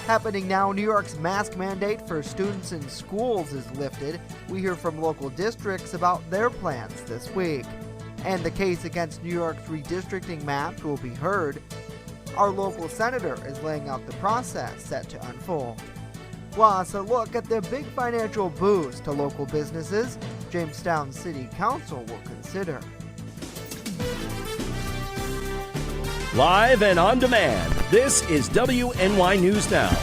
Happening now, New York's mask mandate for students in schools is lifted. We hear from local districts about their plans this week. And the case against New York's redistricting maps will be heard. Our local senator is laying out the process set to unfold. Plus, a look at the big financial boost to local businesses Jamestown City Council will consider. Live and on demand, this is WNY News Now.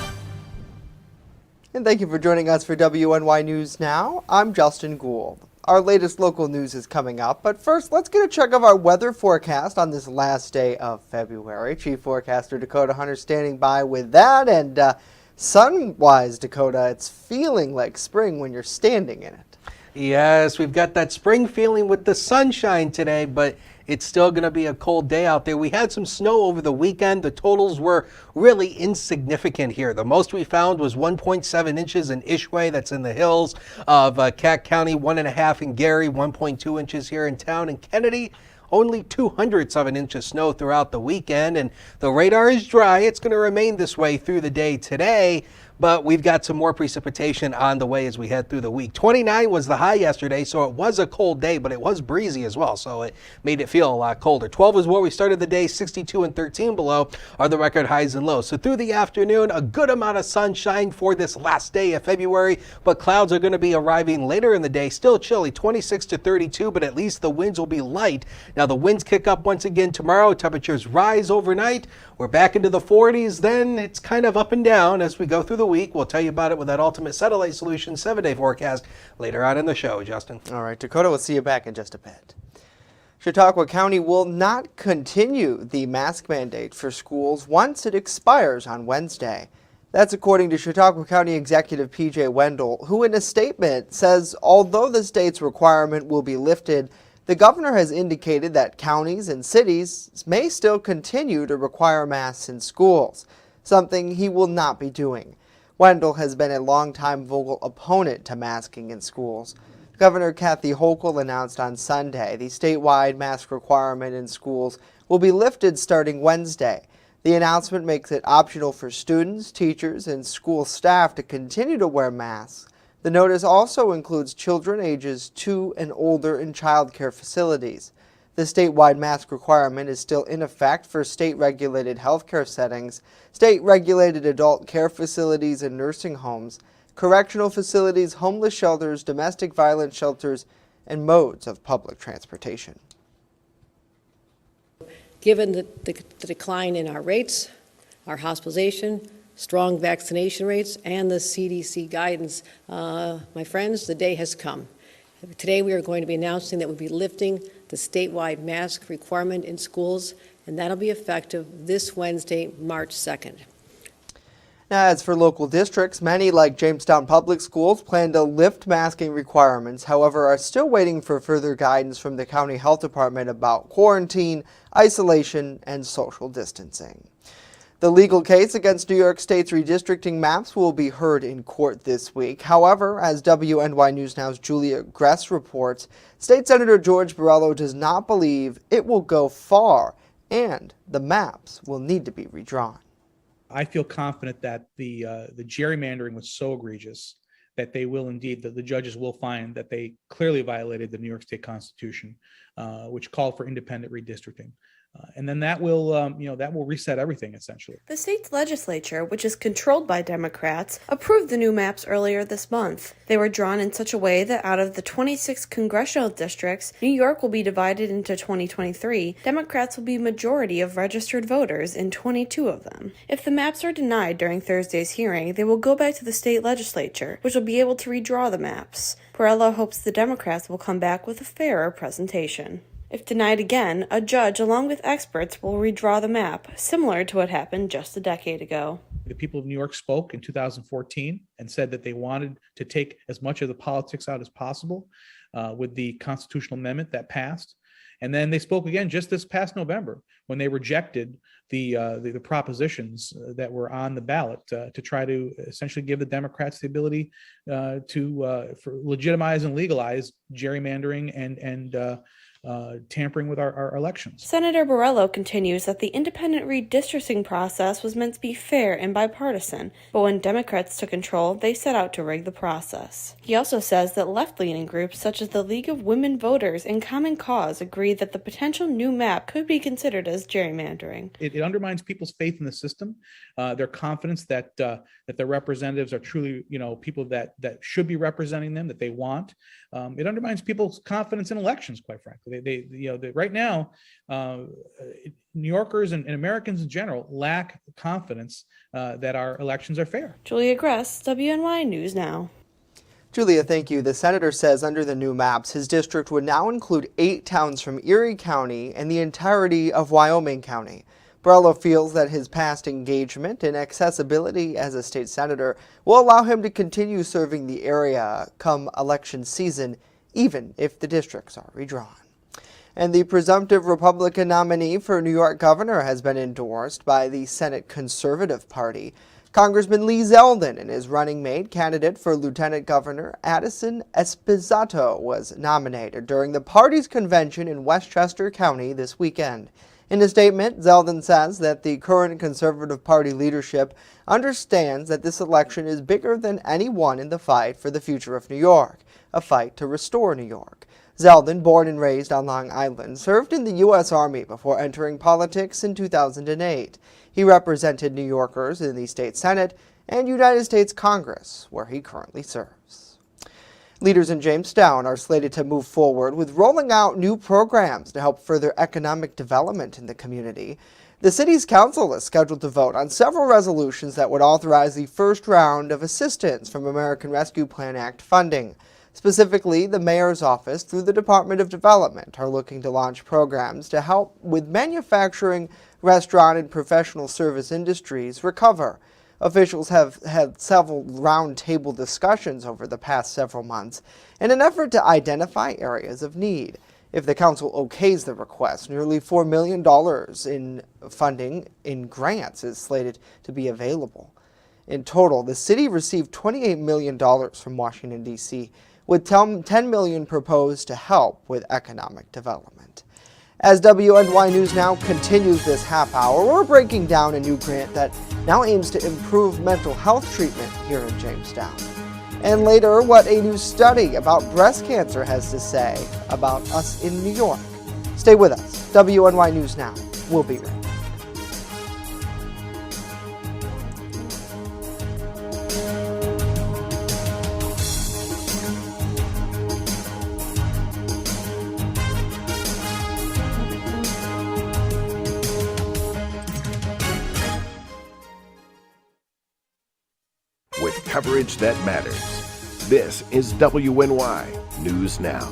And thank you for joining us for WNY News Now. I'm Justin Gould. Our latest local news is coming up, but first let's get a check of our weather forecast on this last day of February. Chief Forecaster Dakota Hunter standing by with that, and sun-wise, Dakota, it's feeling like spring when you're standing in it. Yes, we've got that spring feeling with the sunshine today, but it's still going to be a cold day out there. We had some snow over the weekend. The totals were really insignificant here. The most we found was 1.7 inches in Ishway, that's in the hills of Cack County, 1.5 in Gary, 1.2 inches here in town. In Kennedy, only 0.02 of an inch of snow throughout the weekend, and the radar is dry. It's going to remain this way through the day today, but we've got some more precipitation on the way as we head through the week. 29 was the high yesterday, so it was a cold day, but it was breezy as well, so it made it feel a lot colder. 12 is where we started the day. 62 and 13 below are the record highs and lows. So through the afternoon, a good amount of sunshine for this last day of February, but clouds are going to be arriving later in the day. Still chilly, 26 to 32, but at least the winds will be light. Now the winds kick up once again tomorrow. Temperatures rise overnight. We're back into the 40s. Then it's kind of up and down as we go through the week. We'll tell you about it with that Ultimate Satellite Solution 7-day forecast later on in the show, Justin. All right, Dakota, we'll see you back in just a bit. Chautauqua County will not continue the mask mandate for schools once it expires on Wednesday. That's according to Chautauqua County Executive P.J. Wendell, who in a statement says although the state's requirement will be lifted, the governor has indicated that counties and cities may still continue to require masks in schools, something he will not be doing. Wendell has been a longtime vocal opponent to masking in schools. Governor Kathy Hochul announced on Sunday the statewide mask requirement in schools will be lifted starting Wednesday. The announcement makes it optional for students, teachers, and school staff to continue to wear masks. The notice also includes children ages 2 and older in child care facilities. The statewide mask requirement is still in effect for state-regulated healthcare settings, state-regulated adult care facilities and nursing homes, correctional facilities, homeless shelters, domestic violence shelters, and modes of public transportation. Given the decline in our rates, our hospitalization, strong vaccination rates, and the CDC guidance, my friends, the day has come. Today we are going to be announcing that we'll be lifting the statewide mask requirement in schools, and that'll be effective this Wednesday, March 2nd. Now, as for local districts, many like Jamestown Public Schools plan to lift masking requirements, however, are still waiting for further guidance from the county health department about quarantine, isolation, and social distancing. The legal case against New York State's redistricting maps will be heard in court this week. However, as WNY News Now's Julia Gress reports, State Senator George Borrello does not believe it will go far, and the maps will need to be redrawn. I feel confident that the gerrymandering was so egregious that they will indeed, that the judges will find that they clearly violated the New York State Constitution, which called for independent redistricting. And then that will, that will reset everything, essentially. The state's legislature, which is controlled by Democrats, approved the new maps earlier this month. They were drawn in such a way that out of the 26 congressional districts, New York will be divided into 2023. Democrats will be majority of registered voters in 22 of them. If the maps are denied during Thursday's hearing, they will go back to the state legislature, which will be able to redraw the maps. Borrello hopes the Democrats will come back with a fairer presentation. If denied again, a judge along with experts will redraw the map, similar to what happened just a decade ago. The people of New York spoke in 2014 and said that they wanted to take as much of the politics out as possible with the constitutional amendment that passed. And then they spoke again just this past November when they rejected the propositions that were on the ballot to try to essentially give the Democrats the ability to legitimize and legalize gerrymandering and tampering with our elections. Senator Borrello continues that the independent redistricting process was meant to be fair and bipartisan, but when Democrats took control, they set out to rig the process. He also says that left-leaning groups such as the League of Women Voters and Common Cause agree that the potential new map could be considered as gerrymandering. It undermines people's faith in the system, their confidence that their representatives are truly, people that should be representing them, that they want. It undermines people's confidence in elections, quite frankly. Right now, New Yorkers and Americans in general lack confidence that our elections are fair. Julia Gress, WNY News Now. Julia, thank you. The senator says under the new maps, his district would now include 8 towns from Erie County and the entirety of Wyoming County. Borrello feels that his past engagement and accessibility as a state senator will allow him to continue serving the area come election season, even if the districts are redrawn. And the presumptive Republican nominee for New York governor has been endorsed by the Senate Conservative Party. Congressman Lee Zeldin and his running mate candidate for Lieutenant Governor Addison Esposito was nominated during the party's convention in Westchester County this weekend. In a statement, Zeldin says that the current Conservative Party leadership understands that this election is bigger than any one in the fight for the future of New York, a fight to restore New York. Zeldin, born and raised on Long Island, served in the U.S. Army before entering politics in 2008. He represented New Yorkers in the state Senate and United States Congress, where he currently serves. Leaders in Jamestown are slated to move forward with rolling out new programs to help further economic development in the community. The city's council is scheduled to vote on several resolutions that would authorize the first round of assistance from American Rescue Plan Act funding. Specifically, the mayor's office through the Department of Development are looking to launch programs to help with manufacturing, restaurant, and professional service industries recover. Officials have had several roundtable discussions over the past several months in an effort to identify areas of need. If the council okays the request, nearly $4 million in funding in grants is slated to be available. In total, the city received $28 million from Washington, D.C., with $10 million proposed to help with economic development. As WNY News Now continues this half hour, we're breaking down a new grant that now aims to improve mental health treatment here in Jamestown. And later, what a new study about breast cancer has to say about us in New York. Stay with us. WNY News Now. We'll be right back. With coverage that matters. This is WNY News Now.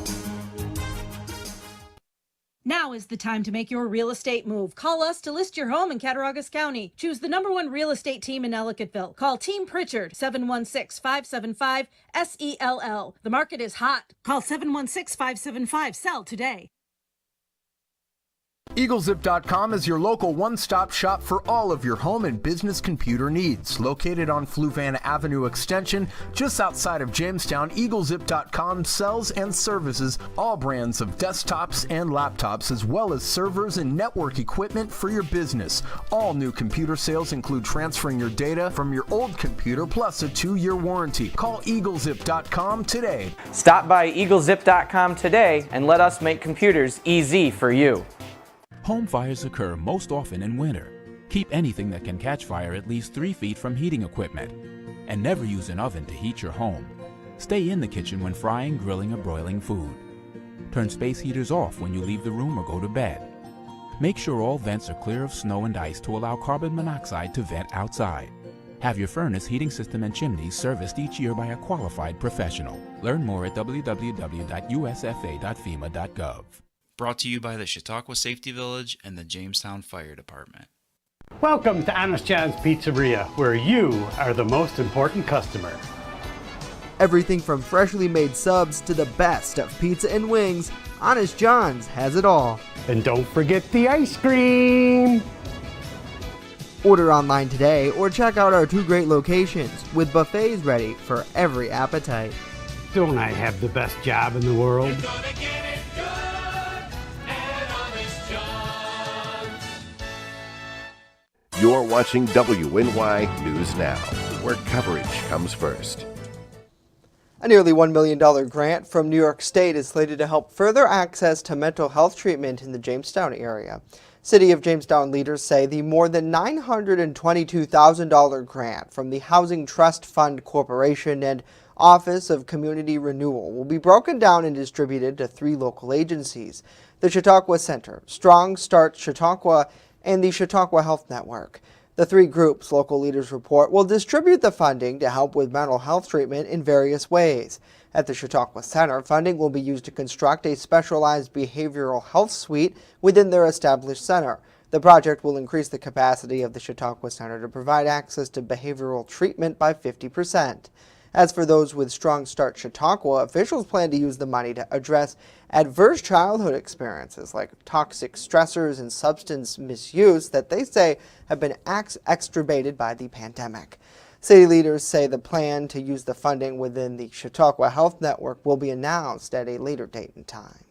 Now is the time to make your real estate move. Call us to list your home in Cattaraugus County. Choose the #1 real estate team in Ellicottville. Call Team Pritchard, 716-575-SELL. The market is hot. Call 716-575-SELL today. EagleZip.com is your local one-stop shop for all of your home and business computer needs. Located on Fluvan Avenue Extension, just outside of Jamestown, EagleZip.com sells and services all brands of desktops and laptops, as well as servers and network equipment for your business. All new computer sales include transferring your data from your old computer plus a 2-year warranty. Call EagleZip.com today. Stop by EagleZip.com today and let us make computers easy for you. Home fires occur most often in winter. Keep anything that can catch fire at least 3 feet from heating equipment. And never use an oven to heat your home. Stay in the kitchen when frying, grilling, or broiling food. Turn space heaters off when you leave the room or go to bed. Make sure all vents are clear of snow and ice to allow carbon monoxide to vent outside. Have your furnace, heating system, and chimneys serviced each year by a qualified professional. Learn more at www.usfa.fema.gov. Brought to you by the Chautauqua Safety Village and the Jamestown Fire Department. Welcome to Honest John's Pizzeria, where you are the most important customer. Everything from freshly made subs to the best of pizza and wings, Honest John's has it all. And don't forget the ice cream! Order online today or check out our 2 great locations with buffets ready for every appetite. Don't I have the best job in the world? You're watching WNY News Now, where coverage comes first. A nearly $1 million grant from New York State is slated to help further access to mental health treatment in the Jamestown area. City of Jamestown leaders say the more than $922,000 grant from the Housing Trust Fund Corporation and Office of Community Renewal will be broken down and distributed to 3 local agencies: the Chautauqua Center, Strong Start Chautauqua, and the Chautauqua Health Network. The 3 groups, local leaders report, will distribute the funding to help with mental health treatment in various ways. At the Chautauqua Center, funding will be used to construct a specialized behavioral health suite within their established center. The project will increase the capacity of the Chautauqua Center to provide access to behavioral treatment by 50%. As for those with Strong Start Chautauqua, officials plan to use the money to address adverse childhood experiences like toxic stressors and substance misuse that they say have been exacerbated by the pandemic. City leaders say the plan to use the funding within the Chautauqua Health Network will be announced at a later date and time.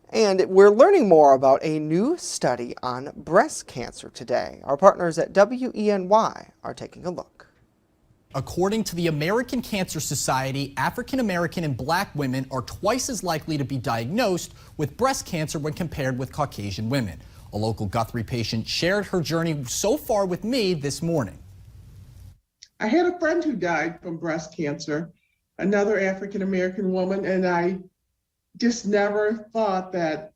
And we're learning more about a new study on breast cancer today. Our partners at WNY are taking a look. According to the American Cancer Society, African American and Black women are twice as likely to be diagnosed with breast cancer when compared with Caucasian women. A local Guthrie patient shared her journey so far with me this morning. I had a friend who died from breast cancer, another African American woman, and I just never thought that,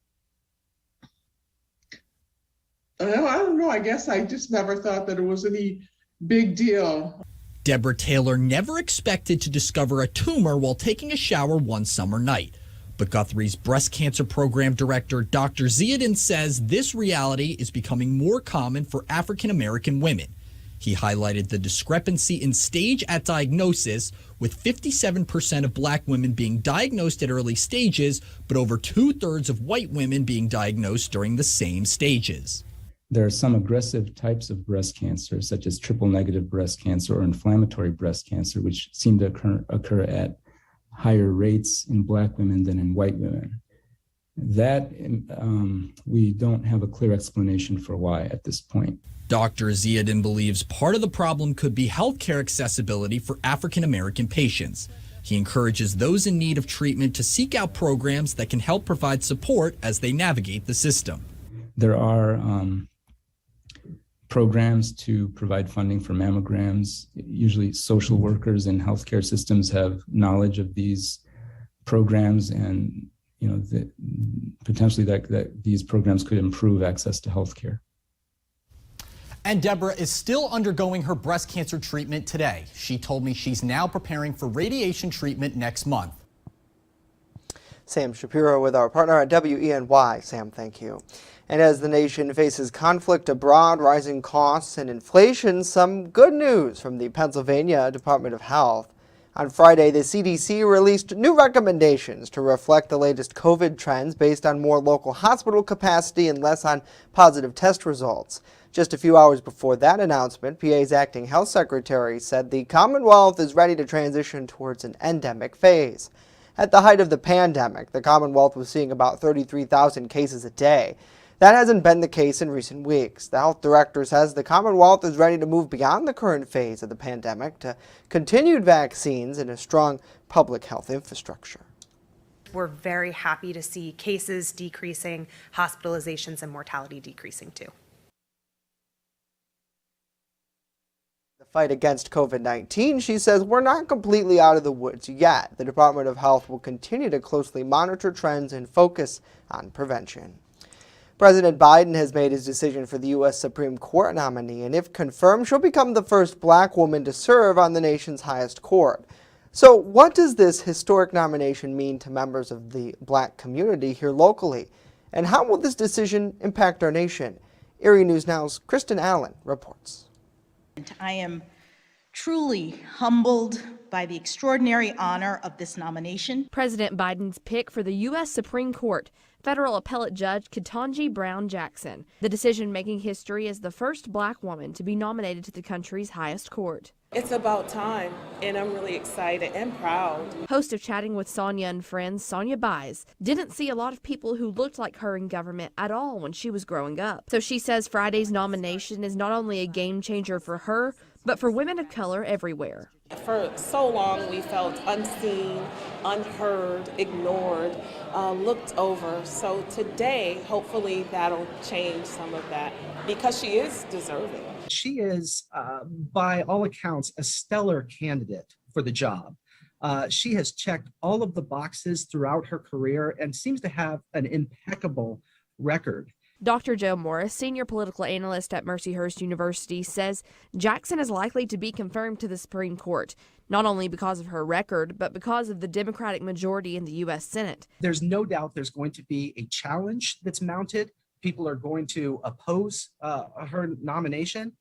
I don't know, I guess I just never thought that it was any big deal. Deborah Taylor never expected to discover a tumor while taking a shower one summer night. But Guthrie's breast cancer program director, Dr. Ziadin, says this reality is becoming more common for African American women. He highlighted the discrepancy in stage at diagnosis, with 57% of Black women being diagnosed at early stages, but over 2/3 of white women being diagnosed during the same stages. There are some aggressive types of breast cancer, such as triple-negative breast cancer or inflammatory breast cancer, which seem to occur at higher rates in Black women than in white women. That we don't have a clear explanation for why at this point. Dr. Ziadin believes part of the problem could be healthcare accessibility for African American patients. He encourages those in need of treatment to seek out programs that can help provide support as they navigate the system. There are programs to provide funding for mammograms. Usually social workers and healthcare systems have knowledge of these programs, and potentially that these programs could improve access to healthcare. And Deborah is still undergoing her breast cancer treatment today. She told me she's now preparing for radiation treatment next month. Sam Shapiro with our partner at WNY. Sam, thank you. And as the nation faces conflict abroad, rising costs, and inflation, some good news from the Pennsylvania Department of Health. On Friday, the CDC released new recommendations to reflect the latest COVID trends based on more local hospital capacity and less on positive test results. Just a few hours before that announcement, PA's acting health secretary said the Commonwealth is ready to transition towards an endemic phase. At the height of the pandemic, the Commonwealth was seeing about 33,000 cases a day. That hasn't been the case in recent weeks. The health director says the Commonwealth is ready to move beyond the current phase of the pandemic to continued vaccines and a strong public health infrastructure. We're very happy to see cases decreasing, hospitalizations and mortality decreasing too. The fight against COVID-19, she says, we're not completely out of the woods yet. The Department of Health will continue to closely monitor trends and focus on prevention. President Biden has made his decision for the U.S. Supreme Court nominee, and if confirmed, she'll become the first Black woman to serve on the nation's highest court. So what does this historic nomination mean to members of the Black community here locally? And how will this decision impact our nation? Erie News Now's Kristen Allen reports. I am truly humbled by the extraordinary honor of this nomination. President Biden's pick for the U.S. Supreme Court, federal appellate judge Ketanji Brown Jackson. The decision making history as the first Black woman to be nominated to the country's highest court. It's about time, and I'm really excited and proud. Host of Chatting with Sonia and Friends, Sonia Baez, didn't see a lot of people who looked like her in government at all when she was growing up. So she says Friday's nomination is not only a game changer for her, but for women of color everywhere. For so long, we felt unseen, unheard, ignored, looked over. So today, hopefully that'll change some of that because she is deserving. She is, by all accounts, a stellar candidate for the job. She has checked all of the boxes throughout her career and seems to have an impeccable record. Dr. Joe Morris, senior political analyst at Mercyhurst University, says Jackson is likely to be confirmed to the Supreme Court, not only because of her record, but because of the Democratic majority in the U.S. Senate. There's no doubt there's going to be a challenge that's mounted. People are going to oppose her nomination,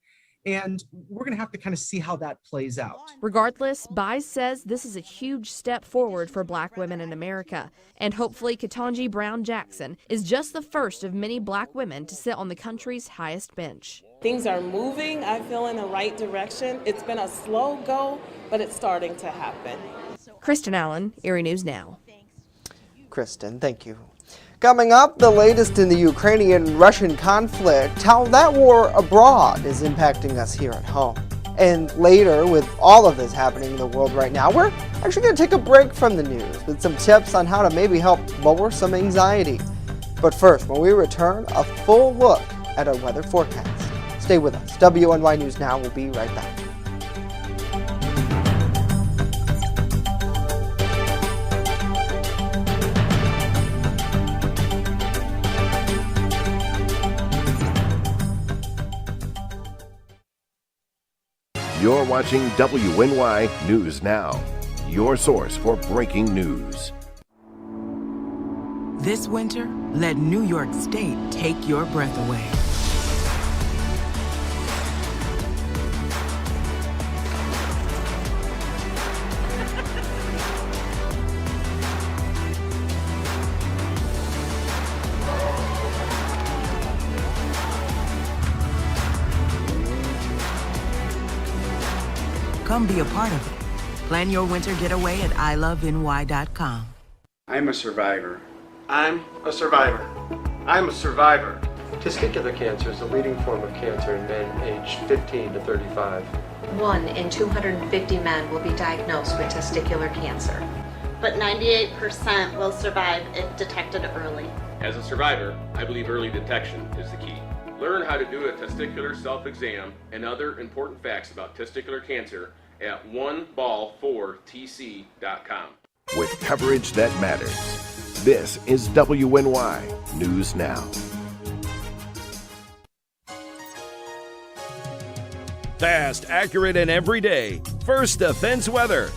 and we're going to have to kind of see how that plays out. Regardless, Baez says this is a huge step forward for Black women in America, and hopefully Ketanji Brown Jackson is just the first of many Black women to sit on the country's highest bench. Things are moving, I feel, in the right direction. It's been a slow go, but it's starting to happen. Kristen Allen, Erie News Now. Kristen, thank you. Coming up, the latest in the Ukrainian-Russian conflict, how that war abroad is impacting us here at home. And later, with all of this happening in the world right now, we're actually going to take a break from the news with some tips on how to maybe help lower some anxiety. But first, when we return, a full look at our weather forecast. Stay with us. WNY News Now will be right back. You're watching WNY News Now, your source for breaking news. This winter, let New York State take your breath away. Come be a part of it. Plan your winter getaway at iloveny.com. I'm a survivor. I'm a survivor. I'm a survivor. Testicular cancer is the leading form of cancer in men aged 15 to 35. 1 in 250 men will be diagnosed with testicular cancer. But 98% will survive if detected early. As a survivor, I believe early detection is the key. Learn how to do a testicular self-exam and other important facts about testicular cancer at oneball4tc.com. With coverage that matters, this is WNY News Now. Fast, accurate, and everyday. First Defense Weather.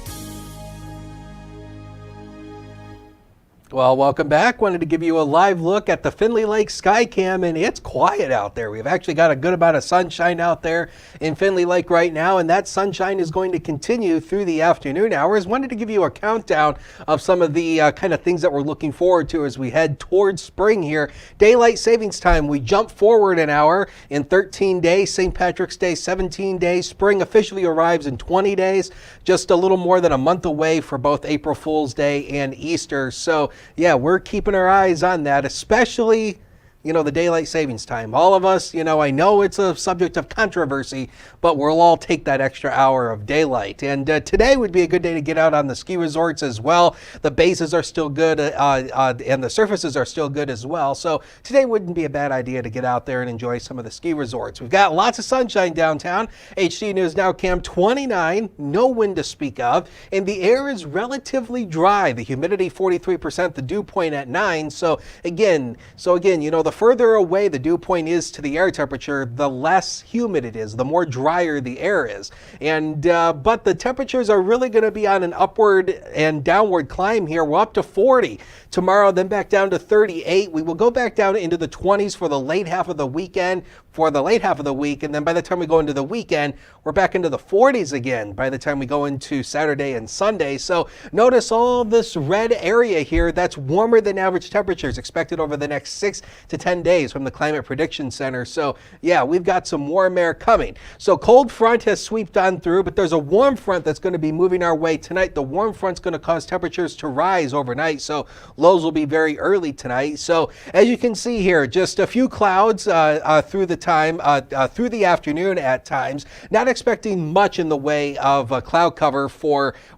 Well, welcome back. Wanted to give you a live look at the Findlay Lake Skycam, and it's quiet out there. We've actually got a good amount of sunshine out there in Findlay Lake right now, and that sunshine is going to continue through the afternoon hours. Wanted to give you a countdown of some of the kind of things that we're looking forward to as we head towards spring here. Daylight savings time, we jump forward an hour in 13 days. St. Patrick's Day, 17 days. Spring officially arrives in 20 days, just a little more than a month away for both April Fool's Day and Easter. So yeah, we're keeping our eyes on that, especially, the daylight savings time. All of us, I know it's a subject of controversy, but we'll all take that extra hour of daylight. And today would be a good day to get out on the ski resorts as well. The bases are still good, and the surfaces are still good as well. So today wouldn't be a bad idea to get out there and enjoy some of the ski resorts. We've got lots of sunshine downtown. HD News Now Cam 29, no wind to speak of, and the air is relatively dry. The humidity 43%, the dew point at 9. So again, the further away the dew point is to the air temperature, the less humid it is, the more drier the air is. And but the temperatures are really going to be on an upward and downward climb here. We're up to 40 tomorrow, then back down to 38. We will go back down into the 20s for the late half of the weekend, and then by the time we go into the weekend, we're back into the 40s again by the time we go into Saturday and Sunday. So notice all this red area here. That's warmer than average temperatures expected over the next 6 to 10 10 days from the Climate Prediction Center. So yeah, we've got some warm air coming. So cold front has swept on through, but there's a warm front that's going to be moving our way tonight. The warm front's going to cause temperatures to rise overnight, so lows will be very early tonight. So as you can see here, just a few clouds through the afternoon at times. Not expecting much in the way of cloud cover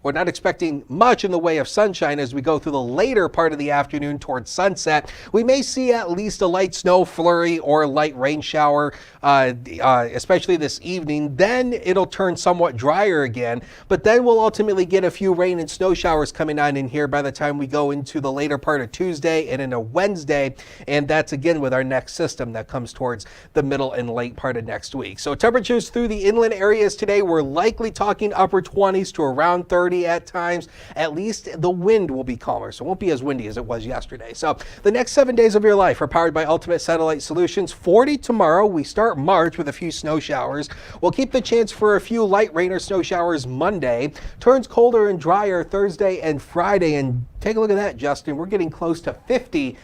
we're not expecting much in the way of sunshine as we go through the later part of the afternoon towards sunset. We may see at least a light snow flurry or light rain shower, especially this evening. Then it'll turn somewhat drier again, but then we'll ultimately get a few rain and snow showers coming on in here by the time we go into the later part of Tuesday and into Wednesday, and that's again with our next system that comes towards the middle and late part of next week. So temperatures through the inland areas today, we're likely talking upper 20s to around 30 at times. At least the wind will be calmer, so it won't be as windy as it was yesterday. So the next 7 days of your life are powered by Ultimate Satellite Solutions. 40 tomorrow. We start March with a few snow showers. We'll keep the chance for a few light rain or snow showers Monday. Turns colder and drier Thursday and Friday. And take a look at that, Justin. We're getting close to 50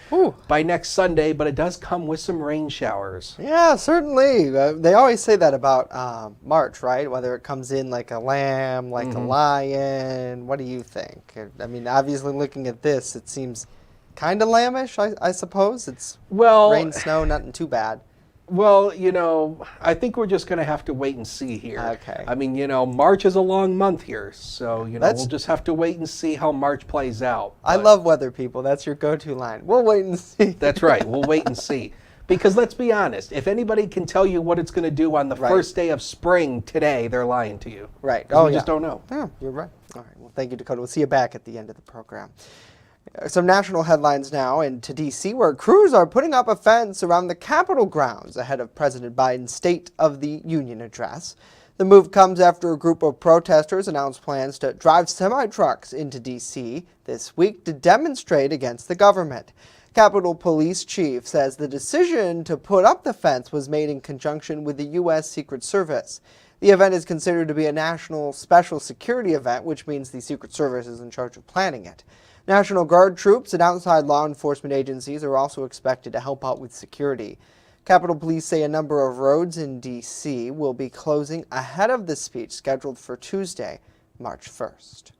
by next Sunday, but it does come with some rain showers. Yeah, certainly. They always say that about March, right? Whether it comes in like a lamb, like a lion. What do you think? I mean, obviously looking at this, it seems kind of lambish, I suppose. It's rain, snow, nothing too bad. Well, I think we're just going to have to wait and see here. Okay. I mean, March is a long month here, so, we'll just have to wait and see how March plays out. I love weather, people. That's your go-to line. We'll wait and see. That's right. We'll wait and see. Because let's be honest, if anybody can tell you what it's going to do on the first day of spring today, they're lying to you. Right. We just don't know. Yeah, you're right. All right. Well, thank you, Dakota. We'll see you back at the end of the program. Some national headlines now, and to D.C., where crews are putting up a fence around the Capitol grounds ahead of President Biden's State of the Union address. The move comes after a group of protesters announced plans to drive semi-trucks into D.C. this week to demonstrate against the government. Capitol Police Chief says the decision to put up the fence was made in conjunction with the U.S. Secret Service. The event is considered to be a national special security event, which means the Secret Service is in charge of planning it. National Guard troops and outside law enforcement agencies are also expected to help out with security. Capitol Police say a number of roads in D.C. will be closing ahead of the speech scheduled for Tuesday, March 1st.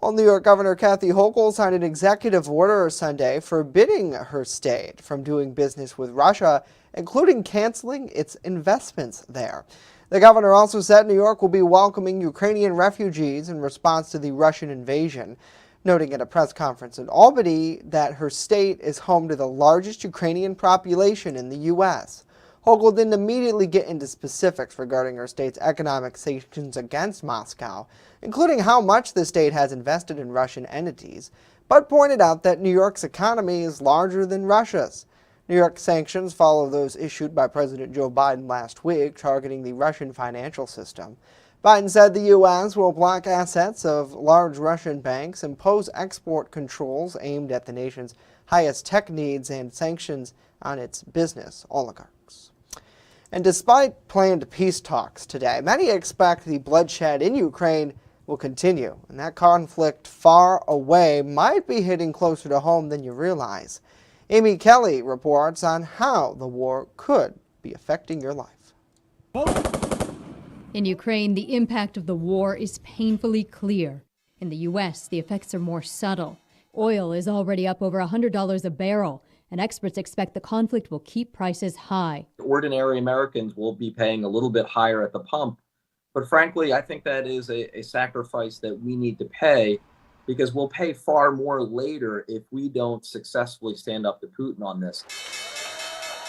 Well, New York Governor Kathy Hochul signed an executive order Sunday forbidding her state from doing business with Russia, including canceling its investments there. The governor also said New York will be welcoming Ukrainian refugees in response to the Russian invasion, noting at a press conference in Albany that her state is home to the largest Ukrainian population in the U.S. Hochul didn't immediately get into specifics regarding her state's economic sanctions against Moscow, including how much the state has invested in Russian entities, but pointed out that New York's economy is larger than Russia's. New York's sanctions follow those issued by President Joe Biden last week, targeting the Russian financial system. Biden said the U.S. will block assets of large Russian banks, impose export controls aimed at the nation's highest tech needs, and sanctions on its business oligarchs. And despite planned peace talks today, many expect the bloodshed in Ukraine will continue, and that conflict far away might be hitting closer to home than you realize. Amy Kelly reports on how the war could be affecting your life. In Ukraine, the impact of the war is painfully clear. In the U.S., the effects are more subtle. Oil is already up over $100 a barrel, and experts expect the conflict will keep prices high. Ordinary Americans will be paying a little bit higher at the pump, but frankly, I think that is a sacrifice that we need to pay, because we'll pay far more later if we don't successfully stand up to Putin on this.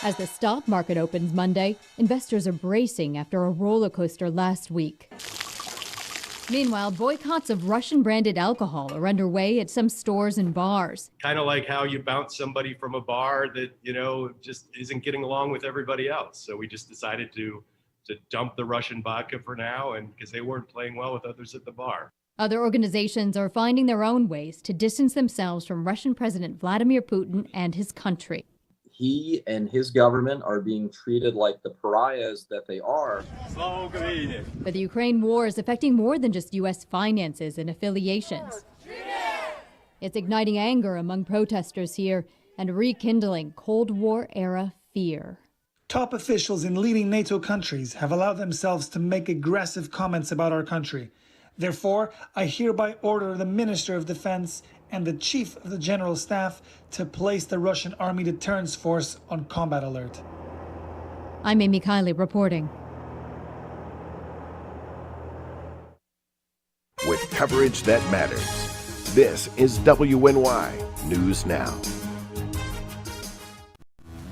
As the stock market opens Monday, investors are bracing after a roller coaster last week. Meanwhile, boycotts of Russian-branded alcohol are underway at some stores and bars. Kind of like how you bounce somebody from a bar that, just isn't getting along with everybody else. So we just decided to dump the Russian vodka for now, and because they weren't playing well with others at the bar. Other organizations are finding their own ways to distance themselves from Russian President Vladimir Putin and his country. He and his government are being treated like the pariahs that they are. But the Ukraine war is affecting more than just U.S. finances and affiliations. It's igniting anger among protesters here and rekindling Cold War-era fear. Top officials in leading NATO countries have allowed themselves to make aggressive comments about our country. Therefore, I hereby order the Minister of Defense and the Chief of the General Staff to place the Russian Army Deterrence Force on combat alert. I'm Amy Kiley reporting. With coverage that matters, this is WNY News Now.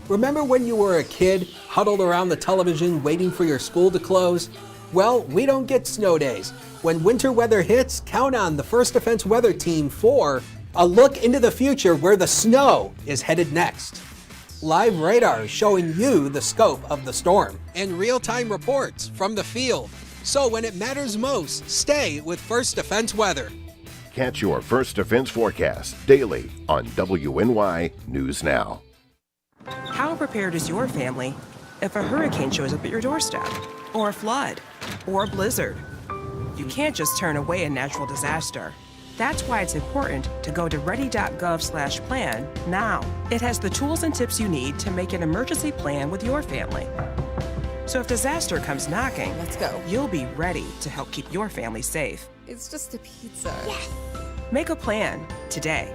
Remember when you were a kid, huddled around the television waiting for your school to close? Well, we don't get snow days. When winter weather hits, count on the First Defense Weather Team for a look into the future where the snow is headed next. Live radar showing you the scope of the storm. And real-time reports from the field. So when it matters most, stay with First Defense Weather. Catch your First Defense forecast daily on WNY News Now. How prepared is your family if a hurricane shows up at your doorstep, or a flood, or a blizzard? You can't just turn away a natural disaster. That's why it's important to go to ready.gov/plan now. It has the tools and tips you need to make an emergency plan with your family. So if disaster comes knocking, let's go. You'll be ready to help keep your family safe. It's just a pizza. Yes. Make a plan today.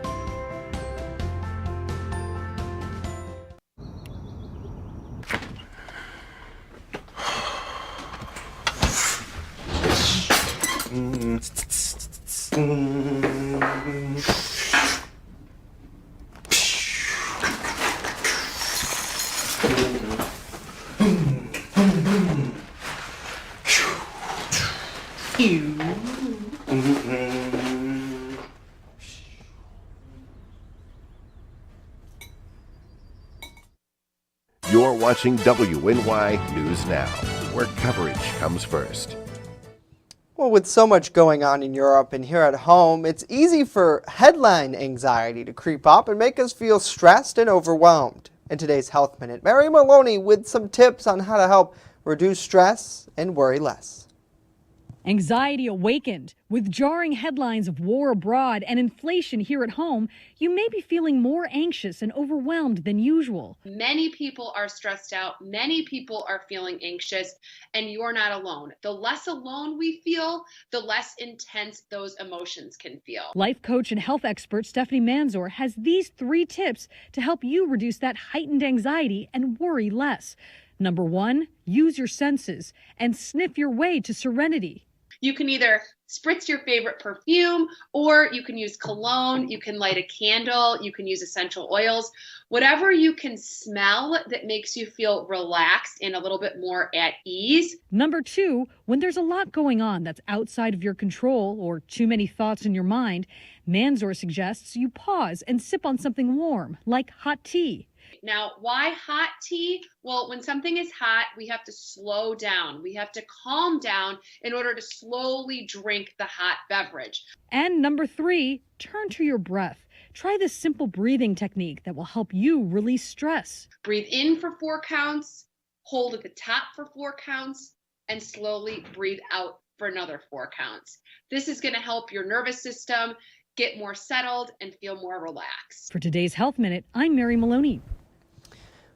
You're watching WNY News Now, where coverage comes first. Well, with so much going on in Europe and here at home, it's easy for headline anxiety to creep up and make us feel stressed and overwhelmed. In today's Health Minute, Mary Maloney with some tips on how to help reduce stress and worry less. Anxiety awakened. With jarring headlines of war abroad and inflation here at home, you may be feeling more anxious and overwhelmed than usual. Many people are stressed out. Many people are feeling anxious, and you're not alone. The less alone we feel, the less intense those emotions can feel. Life coach and health expert Stephanie Manzor has these 3 tips to help you reduce that heightened anxiety and worry less. Number 1, use your senses and sniff your way to serenity. You can either spritz your favorite perfume, or you can use cologne, you can light a candle, you can use essential oils, whatever you can smell that makes you feel relaxed and a little bit more at ease. Number 2, when there's a lot going on that's outside of your control or too many thoughts in your mind, Manzor suggests you pause and sip on something warm, like hot tea. Now, why hot tea? Well, when something is hot, we have to slow down. We have to calm down in order to slowly drink the hot beverage. And number 3, turn to your breath. Try this simple breathing technique that will help you release stress. Breathe in for 4 counts, hold at the top for 4 counts, and slowly breathe out for another 4 counts. This is going to help your nervous system get more settled and feel more relaxed. For today's Health Minute, I'm Mary Maloney.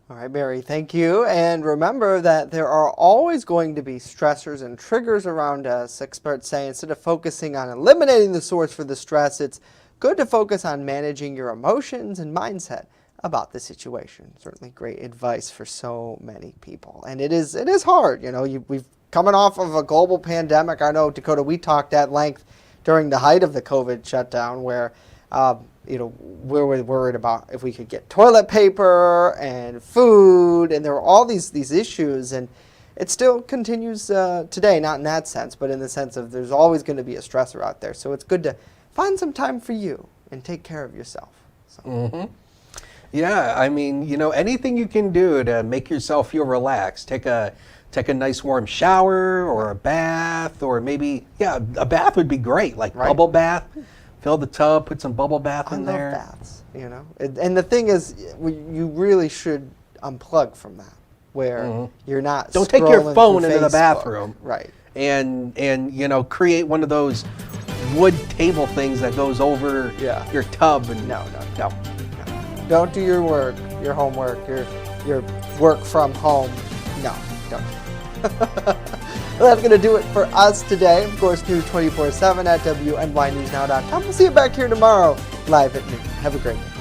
All right, Mary, thank you. And remember that there are always going to be stressors and triggers around us. Experts say instead of focusing on eliminating the source for the stress, it's good to focus on managing your emotions and mindset about the situation. Certainly great advice for so many people. And it is hard. You know, we've coming off of a global pandemic. I know, Dakota, we talked at length during the height of the COVID shutdown where we were worried about if we could get toilet paper and food, and there were all these issues, and it still continues today, not in that sense, but in the sense of there's always going to be a stressor out there. So it's good to find some time for you and take care of yourself. So. Yeah, I mean, anything you can do to make yourself feel relaxed. Take a nice warm shower or a bath, or maybe, a bath would be great, like bubble bath. Fill the tub, put some bubble bath in there. I love baths, And the thing is, you really should unplug from that, where you're not Don't take your phone into the Facebook. bathroom. Right. And create one of those wood table things that goes over your tub. And No. Don't do your work, your homework, your work from home. No, don't. Well, that's going to do it for us today. Of course, News 24/7 at WNYNewsNow.com. We'll see you back here tomorrow, live at noon. Have a great day.